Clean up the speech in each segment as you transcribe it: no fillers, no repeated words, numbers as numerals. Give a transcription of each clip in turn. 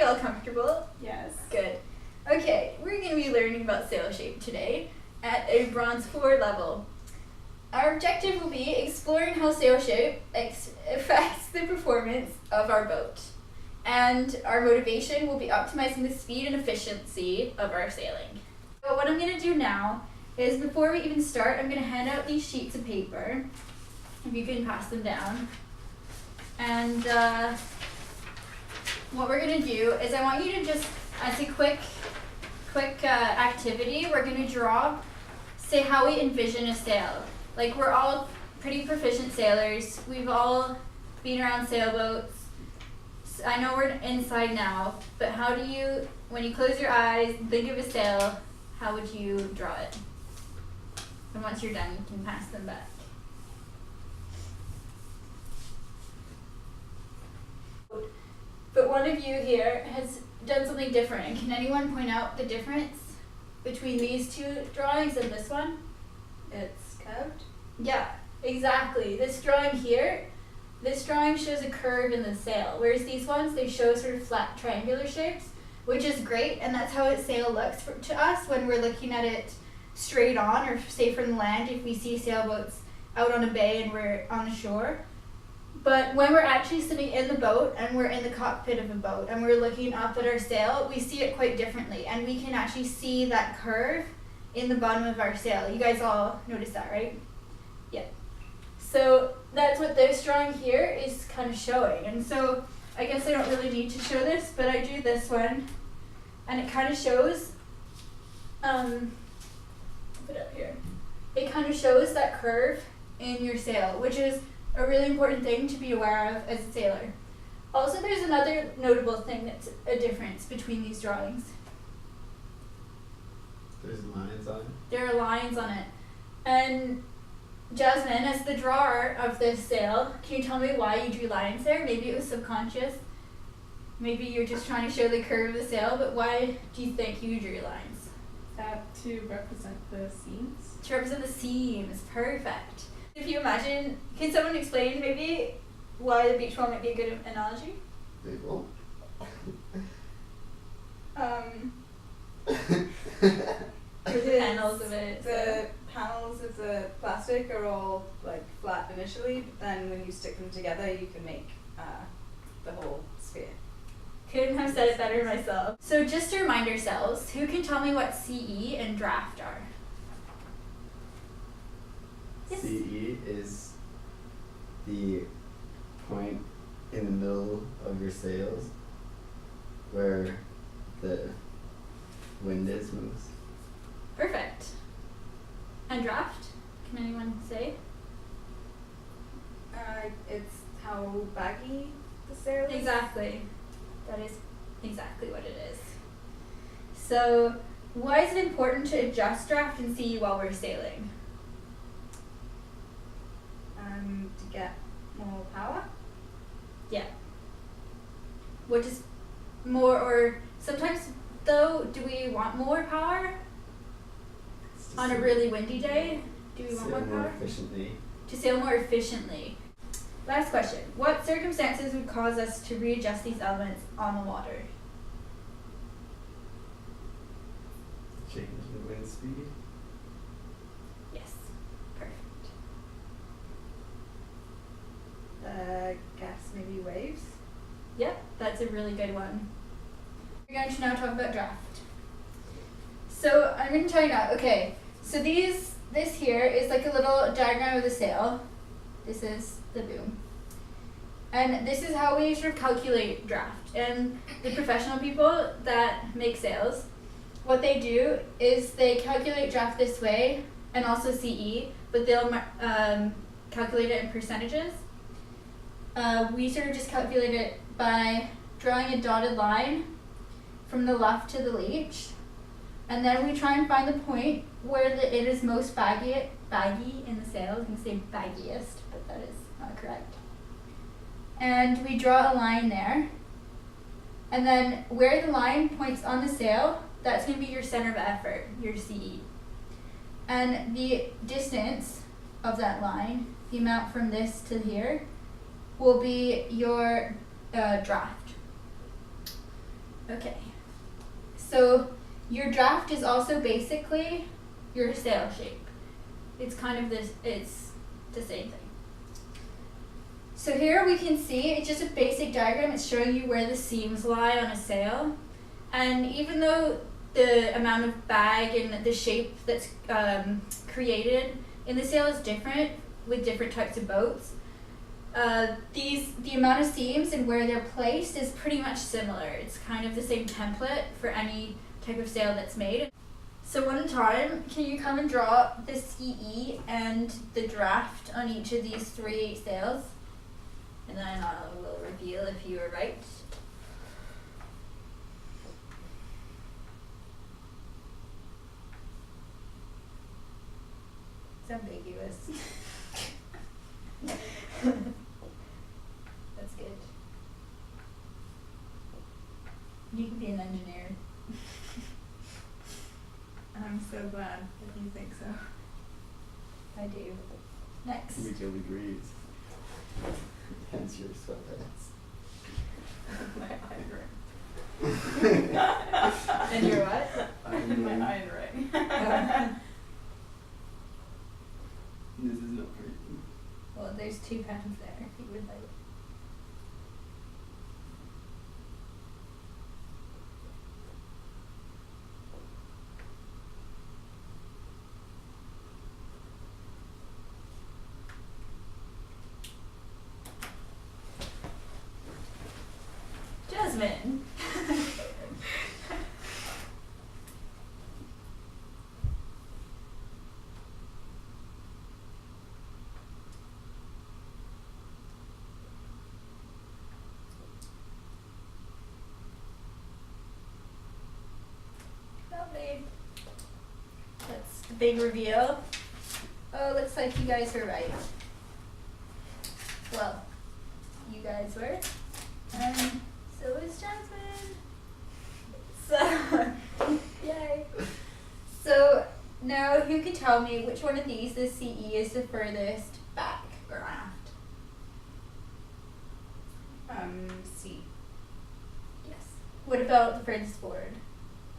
all comfortable? Yes. Good. Okay, we're going to be learning about sail shape today at a Bronze 4 level. Our objective will be exploring how sail shape affects the performance of our boat. And our motivation will be optimizing the speed and efficiency of our sailing. So what I'm going to do now is, before we even start, I'm going to hand out these sheets of paper. If you can pass them down. And what we're going to do is, I want you to just, as a quick activity, we're going to draw, say how we envision a sail. Like, we're all pretty proficient sailors. We've all been around sailboats. I know we're inside now, but how do you, when you close your eyes and think of a sail, how would you draw it? And once you're done, you can pass them back. But one of you here has done something different. Can anyone point out the difference between these two drawings and this one? It's curved. Yeah, exactly. This drawing shows a curve in the sail, whereas these ones, they show sort of flat triangular shapes, which is great, and that's how a sail looks to us when we're looking at it straight on, or say from the land, if we see sailboats out on a bay and we're on the shore. But when we're actually sitting in the boat and we're in the cockpit of a boat and we're looking up at our sail, we see it quite differently, and we can actually see that curve in the bottom of our sail. You guys all notice that, right? Yeah. So that's what this drawing here is kind of showing. And so I guess I don't really need to show this, but I drew this one, and it kind of shows, put it up here. It kind of shows that curve in your sail, which is a really important thing to be aware of as a sailor. Also, there's another notable thing that's a difference between these drawings. There's lines on it. There are lines on it. And Jasmine, as the drawer of this sail, can you tell me why you drew lines there? Maybe it was subconscious. Maybe you're just trying to show the curve of the sail, but why do you think you drew lines? To represent the seams. To represent the seams. Perfect. If you imagine, can someone explain maybe why the beach ball might be a good analogy? They won't. The panels of it. The panels of the plastic are all like flat initially, but then when you stick them together, you can make the whole sphere. Couldn't have said it better myself. So just to remind ourselves, who can tell me what CE and draft are? Yes. CE is the point in the middle of your sails where the wind is most. Perfect. And draft? Can anyone say? It's how baggy the sail is. Exactly. That is exactly what it is. So, why is it important to adjust draft and CE while we're sailing? To get more power. Yeah. What is more, or sometimes though, do we want more power on a really windy day? Do we want more sail power? more efficiently. To sail more efficiently. Last question. What circumstances would cause us to readjust these elements on the water? Change the wind speed. Yes. Perfect. Guess maybe waves. Yep, that's a really good one. We're going to now talk about draft. So I'm going to tell you now. Okay, so this here is like a little diagram of the sail. This is the boom. And this is how we sort of calculate draft. And the professional people that make sails, what they do is they calculate draft this way, and also CE, but they'll calculate it in percentages. We sort of just calculate it by drawing a dotted line from the left to the leech, and then we try and find the point where it is most baggy in the sail. You can say baggiest, but that is not correct. And we draw a line there, and then where the line points on the sail, that's going to be your center of effort, your CE. And the distance of that line, the amount from this to here, will be your draft. Okay. So your draft is also basically your sail shape. It's kind of this, it's the same thing. So here we can see, it's just a basic diagram. It's showing you where the seams lie on a sail. And even though the amount of bag and the shape that's created in the sail is different with different types of boats, the amount of seams and where they're placed is pretty much similar. It's kind of the same template for any type of sail that's made. So one time, can you come and draw the CE and the draft on each of these 3 sails? And then I will reveal if you were right. It's ambiguous. That's good. You can be an engineer. I'm so glad that you think so. I do. Next. We do degrees. Hence your sweatpants. My iron ring. And you're what? My iron ring. This is not pretty. Well, there's 2 pens there if you would like. Jasmine. Lovely. That's the big reveal. Oh, looks like you guys were right. Well, you guys were. And so is Jasmine. So, yay. So, now who can tell me which one of these, the CE, is the furthest back or aft? C. Yes. What about the furthest forward?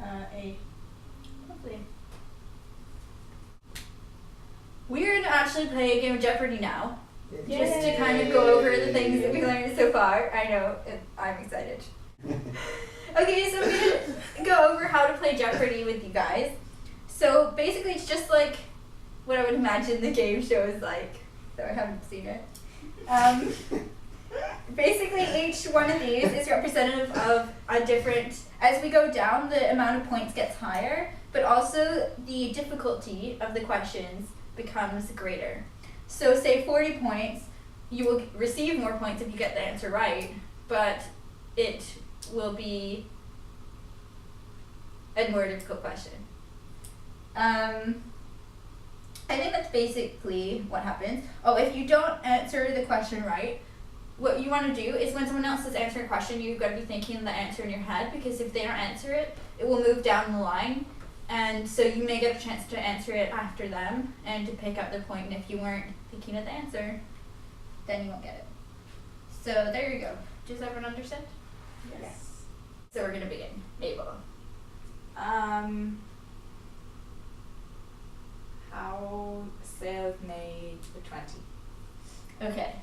A. Lovely. We're gonna actually play a game of Jeopardy now. Just to kind of go over the things that we learned so far. I know, I'm excited. Okay, so I'm gonna go over how to play Jeopardy with you guys. So basically it's just like what I would imagine the game show is like, though I haven't seen it. Basically each one of these is representative of a different, as we go down the amount of points gets higher, but also the difficulty of the questions becomes greater. So say 40 points, you will receive more points if you get the answer right, but it will be a more difficult question. I think that's basically what happens. Oh, if you don't answer the question right, what you want to do is when someone else is answering a question, you've got to be thinking the answer in your head, because if they don't answer it, it will move down the line. And so you may get a chance to answer it after them and to pick up their point. And if you weren't thinking of the answer, then you won't get it. So there you go. Does everyone understand? Yes. So we're gonna begin. Mabel. How sails made for 20? Okay.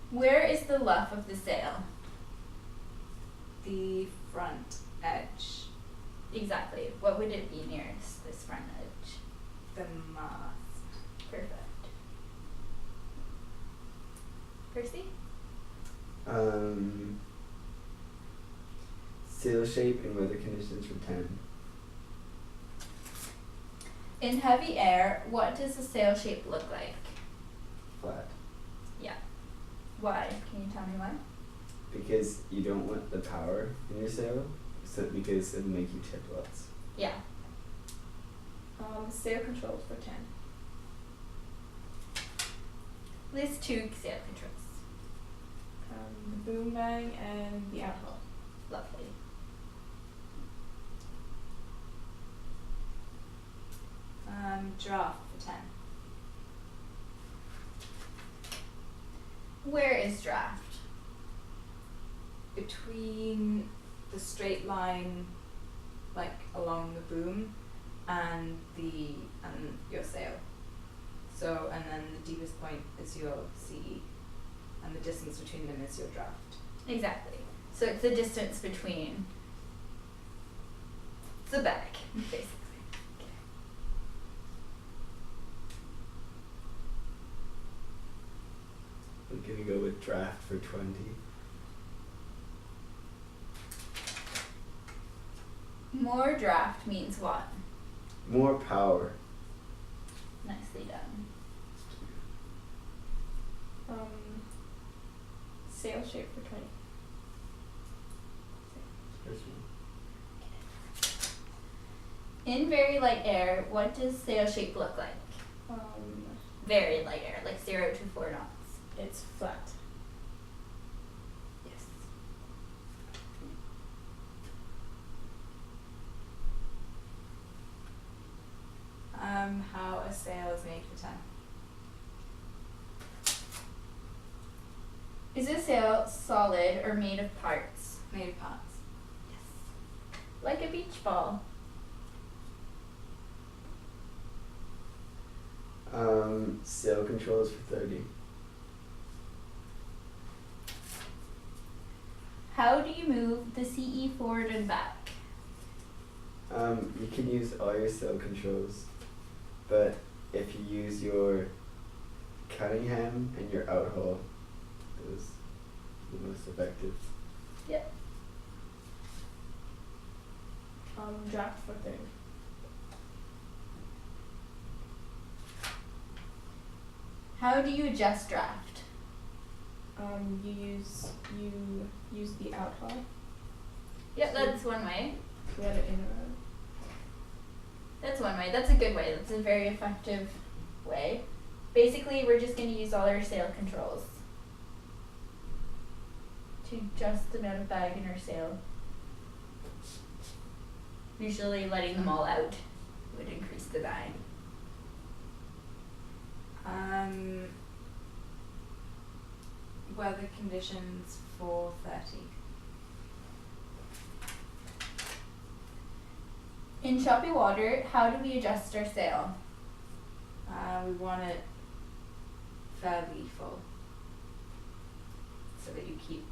Where is the luff of the sail? The front edge. Exactly. What would it be nearest this front edge? The mast. Perfect. Percy? Sail shape and weather conditions for 10. In heavy air, what does a sail shape look like? Flat. Yeah. Why? Can you tell me why? Because you don't want the power in your sail, so because it'll make you tip lots. Yeah. Sail controls for 10. List 2 sail controls. The boom bang and the outhaul. Lovely. Draft for 10. Where is draft? It between the straight line, like along the boom, and your sail. So, and then the deepest point is your CE, and the distance between them is your draft. Exactly. So it's the distance between the back, basically. I'm gonna go with draft for 20. More draft means what? More power. Nicely done. Sail shape for 20. First one. In very light air, what does sail shape look like? Very light air, like 0 to 4 knots. It's flat. Yes. How a sail is made for 10. Is a sail solid or made of parts? Made of parts. Yes. Like a beach ball. Sail controls for 30. How do you move the CE forward and back? You can use all your sail controls, but if you use your Cunningham and your outhaul, those are the most effective. Yep. Draft for 30. How do you adjust draft? You use the outhaul. Yep, that's one way. We had it in a That's one way. That's a good way. That's a very effective way. Basically, we're just going to use all our sail controls to adjust the amount of bag in our sail. Usually letting them all out would increase the bag. Weather conditions for 30. In choppy water, how do we adjust our sail? We want it fairly full so that you keep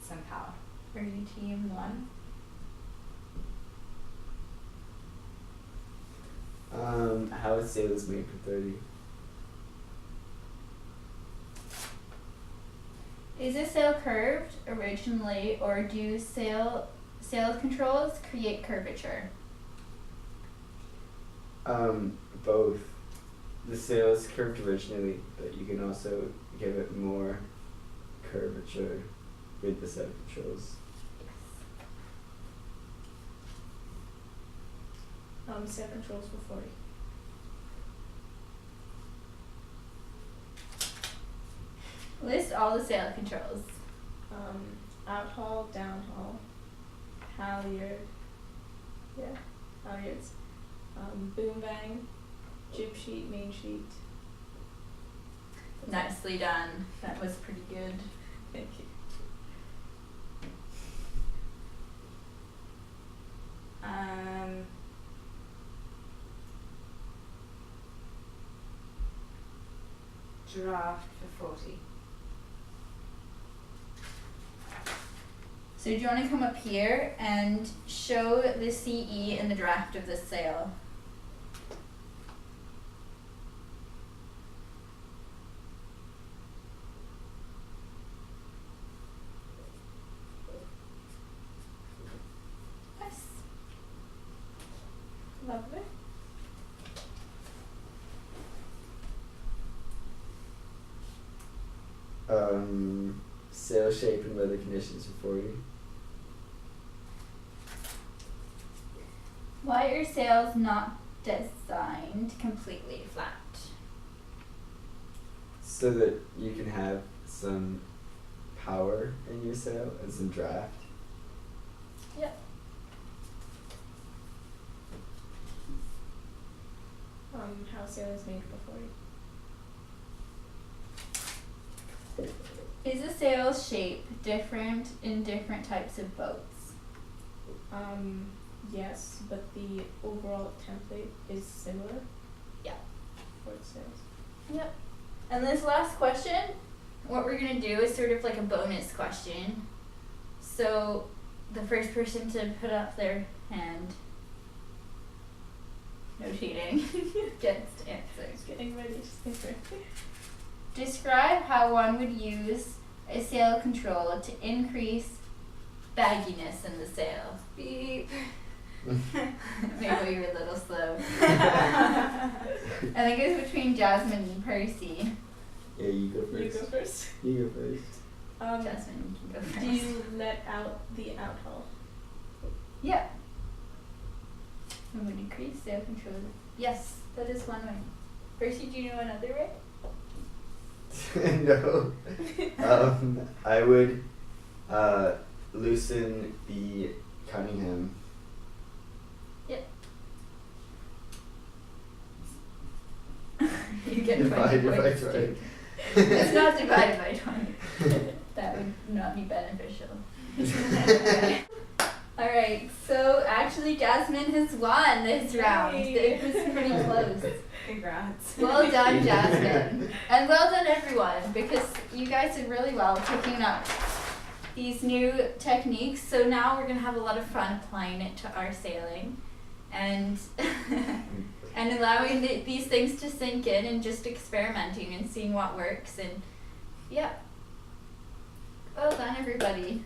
some power. For you, team one. How a sail is made for 30. Is a sail curved originally, or do sail controls create curvature? Both. The sail is curved originally, but you can also give it more curvature with the sail controls. sail controls for 40. List all the sail controls. Outhaul, downhaul, halyard. Yeah, halyards. Boom bang, jib sheet, main sheet. Nicely done. That was pretty good. Thank you. Draft for 40. So do you want to come up here and show the CE in the draft of this sail? Nice. Lovely. Sail shape and weather conditions for 40. Why are sails not designed completely flat? So that you can have some power in your sail and some draft. Yep. How sail is made for 40. Is a sail shape different in different types of boats? Yes, but the overall template is similar. Yeah. For the sails. Yep. And this last question, what we're gonna do is sort of like a bonus question. So the first person to put up their hand, no cheating, gets to answer. Just getting ready to sticker. Describe how one would use a sail control to increase bagginess in the sail. Beep. Maybe we were a little slow. I think it was between Jasmine and Percy. Yeah, you go first. You go first. You go first. Jasmine, you can go first. Do you let out the out haul? Yeah. And would increase sail control. Yes, that is one way. Percy, do you know another way? No. I would loosen the Cunningham. Yep. You get 20 Divide by points 20. too. It's not divided by 20. That would not be beneficial. Okay. Alright, so actually Jasmine has won this round. Yay. It was pretty close. Congrats. Well done, Jasmine. And well done, everyone, because you guys did really well picking up these new techniques. So now we're going to have a lot of fun applying it to our sailing and and allowing these things to sink in and just experimenting and seeing what works. And yeah. Well done, everybody.